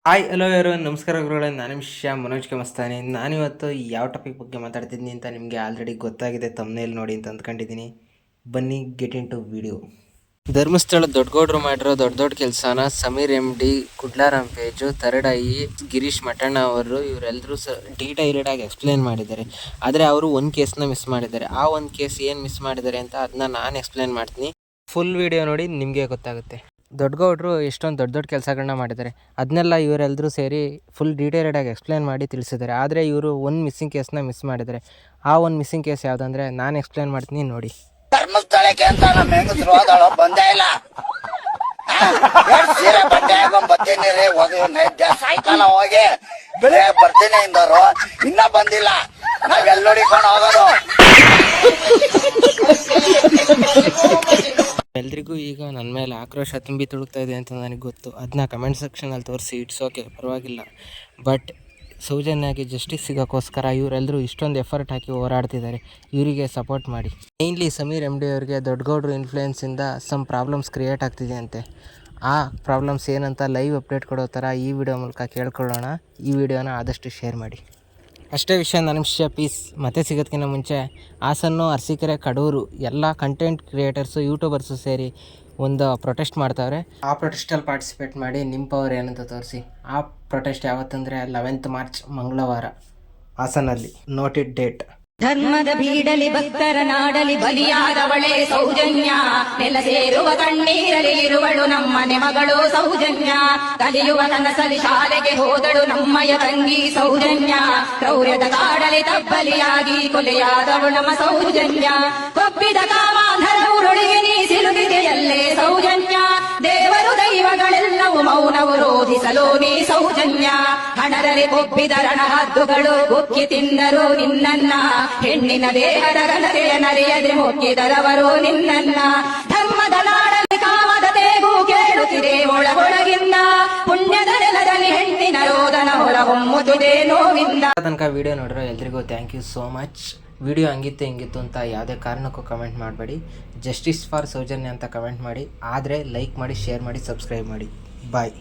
Hi hello ಯಾರು ನಮಸ್ಕಾರ ಗುರುಗಳೇ, ನಾನು ಮನೋಜ್ ಮಸ್ತಾನಿ. ನಾನಿವತ್ತು ಯಾವ ಟಾಪಿಕ್ ಬಗ್ಗೆ ಮಾತಾಡ್ತಿದ್ದೀನಿ ಅಂತ ನಿಮಗೆ ಆಲ್ರೆಡಿ ಗೊತ್ತಾಗಿದೆ, ತಮ್ಮನೇಲಿ ನೋಡಿ ಅಂತ ಅಂದ್ಕೊಂಡಿದ್ದೀನಿ. ಬನ್ನಿ get in to video. Dharmasthala ದೊಡ್ಡಗೌಡರು ಮಾಡಿರೋ ದೊಡ್ಡ ದೊಡ್ಡ ಕೆಲಸನ ಸಮೀರ್ MD, ಕುಡ್ಲಾರಾಮ್ ಪೇಜು, ತರಡಾಯಿ, ಗಿರೀಶ್ ಮಠಣ್ಣ ಅವರು ಇವರೆಲ್ಲರೂ ಡೀಟೈಲ್ಡಾಗಿ ಎಕ್ಸ್ಪ್ಲೇನ್ ಮಾಡಿದ್ದಾರೆ. ಆದರೆ ಅವರು ಒಂದು ಕೇಸ್ನ ಮಿಸ್ ಮಾಡಿದ್ದಾರೆ. ಆ ಒಂದು ಕೇಸ್ ಏನು ಮಿಸ್ ಮಾಡಿದ್ದಾರೆ ಅಂತ ಅದನ್ನ ನಾನು ಎಕ್ಸ್ಪ್ಲೇನ್ ಮಾಡ್ತೀನಿ. ಫುಲ್ ವಿಡಿಯೋ ನೋಡಿ ನಿಮಗೆ ಗೊತ್ತಾಗುತ್ತೆ. ದೊಡ್ಡಗೌಡರು ಎಷ್ಟೊಂದು ದೊಡ್ಡ ದೊಡ್ಡ ಕೆಲಸಗಳನ್ನ ಮಾಡಿದ್ದಾರೆ. ಅದನ್ನೆಲ್ಲ ಇವರೆಲ್ಲರೂ ಸೇರಿ ಫುಲ್ ಡೀಟೇಲ್ಡಾಗಿ ಎಕ್ಸ್ಪ್ಲೇನ್ ಮಾಡಿ ತಿಳಿಸಿದ್ದಾರೆ. ಆದರೆ ಇವರು ಒಂದು ಮಿಸ್ಸಿಂಗ್ ಕೇಸ್ನ ಮಿಸ್ ಮಾಡಿದ್ದಾರೆ. ಆ ಒಂದು ಮಿಸ್ಸಿಂಗ್ ಕೇಸ್ ಯಾವುದಂದರೆ ನಾನು ಎಕ್ಸ್ಪ್ಲೇನ್ ಮಾಡ್ತೀನಿ ನೋಡಿ. ಧರ್ಮಸ್ಥಳಕ್ಕೆ ಅಂತ ನಮ್ಮ ಹೆಂಗಸರು ಹೋದಳು ಬಂದೇ ಇಲ್ಲ. ಸೀರೆ ಬಟ್ಟೆ ಬರ್ತೀನಿ ರೀ, ನೈದ್ಯ ಸಾಯಂಕಾಲ ಹೋಗಿ ಬೆಳಿಗ್ಗೆ ಬರ್ತೀನಿ ಇಂದವರು ಇನ್ನ ಬಂದಿಲ್ಲ. ನಾವೆಲ್ಲ ನೋಡಿಕೊಂಡು ಹೋಗೋದು. ಎಲ್ರಿಗೂ ಈಗ ನನ್ನ ಮೇಲೆ ಆಕ್ರೋಶ ತುಂಬಿ ತುಳುಕ್ತಾ ಇದೆ ಅಂತ ನನಗೆ ಗೊತ್ತು. ಅದನ್ನ ಕಮೆಂಟ್ ಸೆಕ್ಷನಲ್ಲಿ ತೋರಿಸಿ, ಇಟ್ಸ್ ಓಕೆ, ಪರವಾಗಿಲ್ಲ. ಬಟ್ ಸೌಜನ್ಯಾಗೆ ಜಸ್ಟಿಸ್ ಸಿಗೋಕ್ಕೋಸ್ಕರ ಇವರೆಲ್ಲರೂ ಇಷ್ಟೊಂದು ಎಫರ್ಟ್ ಹಾಕಿ ಹೋರಾಡ್ತಿದ್ದಾರೆ. ಇವರಿಗೆ ಸಪೋರ್ಟ್ ಮಾಡಿ. ಮೇಯ್ನ್ಲಿ ಸಮೀರ್ MD ಅವರಿಗೆ ದೊಡ್ಡಗೌಡರು ಇನ್ಫ್ಲೂಯೆನ್ಸಿಂದ ಸಮ್ ಪ್ರಾಬ್ಲಮ್ಸ್ ಕ್ರಿಯೇಟ್ ಆಗ್ತಿದೆ ಅಂತೆ. ಆ ಪ್ರಾಬ್ಲಮ್ಸ್ ಏನಂತ ಲೈವ್ ಅಪ್ಡೇಟ್ ಕೊಡೋ ಥರ ಈ ವಿಡಿಯೋ ಮೂಲಕ ಕೇಳ್ಕೊಳ್ಳೋಣ. ಈ ವಿಡಿಯೋನ ಆದಷ್ಟು ಶೇರ್ ಮಾಡಿ. ಅಷ್ಟೇ ವಿಷಯ, ನನ್ನ ವಿಷಯ ಪೀಸ್. ಮತ್ತೆ ಸಿಗೋದಕ್ಕಿಂತ ಮುಂಚೆ ಹಾಸನ್ನು, ಅರಸೀಕೆರೆ, ಕಡೂರು ಎಲ್ಲ ಕಂಟೆಂಟ್ ಕ್ರಿಯೇಟರ್ಸು, ಯೂಟ್ಯೂಬರ್ಸು ಸೇರಿ ಒಂದು ಪ್ರೊಟೆಸ್ಟ್ ಮಾಡ್ತಾವ್ರೆ. ಆ ಪ್ರೊಟೆಸ್ಟಲ್ಲಿ ಪಾರ್ಟಿಸಿಪೇಟ್ ಮಾಡಿ ನಿಮ್ಮ ಪವರ್ ಏನಂತ ತೋರಿಸಿ. ಆ ಪ್ರೊಟೆಸ್ಟ್ ಯಾವತ್ತಂದರೆ 11th ಮಾರ್ಚ್ ಮಂಗಳವಾರ ಹಾಸನಲ್ಲಿ. Noted date. ಧರ್ಮದ ಬೀಡಲಿ ಭಕ್ತರ ನಾಡಲಿ ಬಲಿಯಾದವಳೆ ಸೌಜನ್ಯ, ನೆಲ ಸೇರುವ ಕಣ್ಣೀರಲಿ ಇರುವಳು ನಮ್ಮನೆ ಮಗಳು ಸೌಜನ್ಯ. ಕಲಿಯುವ ಕನಸಲಿ ಶಾಲೆಗೆ ಹೋದಳು ನಮ್ಮಯ ತಂಗಿ ಸೌಜನ್ಯ. ಕ್ರೌರ್ಯದ ಕಾಡಲಿ ತಬ್ಬಲಿಯಾಗಿ ಕೊಲೆಯಾದವಳು ನಮ್ಮ ಸೌಜನ್ಯ. ಕೊಪ್ಪಿದ ಕಾಮಾಂಧರ ಉರುಳಿಗೆ ನೀ ಸಿಲುಕಿದೆಯಲ್ಲೇ ಸೌಜನ್ಯ. ದೇವರು ದೈವಗಳೆಲ್ಲವೂ ಮೌನವು ರೋಧಿಸಲು ನೀ ಸೌಜನ್ಯ. ಹಣದಲ್ಲಿ ಕೊಬ್ಬಿದ ರಣಹದ್ದುಗಳು ಉಕ್ಕಿ ತಿಂದರು ನಿನ್ನನ್ನ. ಹೆಣ್ಣಿನ ದೇಹದ ಘನತೆಯ ನರಿಯದೆ ಮುಕ್ಕಿದರವರು ನಿನ್ನನ್ನ. ಧರ್ಮದ ನಾಡಲ್ಲಿ ಕಾಮದ ತೇಗು ಕೇಳುತ್ತಿದೆ ಒಳಗೊಳಗಿಂದ. ಪುಣ್ಯದ ನೆಲದಲ್ಲಿ ಹೆಣ್ಣಿನ ರೋದನ ಹೊರಹೊಮ್ಮುತ್ತಿದೆ ನೋವಿಂದ. ತನಕ ವಿಡಿಯೋ ನೋಡಿರೋ ಎಲ್ರಿಗೂ thank you so much. Video ಹಂಗಿತ್ತು ಹಿಂಗಿತ್ತು ಅಂತ ಯಾವುದೇ ಕಾರಣಕ್ಕೂ ಕಮೆಂಟ್ ಮಾಡಬೇಡಿ. ಜಸ್ಟಿಸ್ ಫಾರ್ ಸೌಜನ್ಯ ಅಂತ ಕಮೆಂಟ್ ಮಾಡಿ. ಆದರೆ ಲೈಕ್ ಮಾಡಿ, ಶೇರ್ ಮಾಡಿ, ಸಬ್ಸ್ಕ್ರೈಬ್ ಮಾಡಿ. ಬಾಯ್.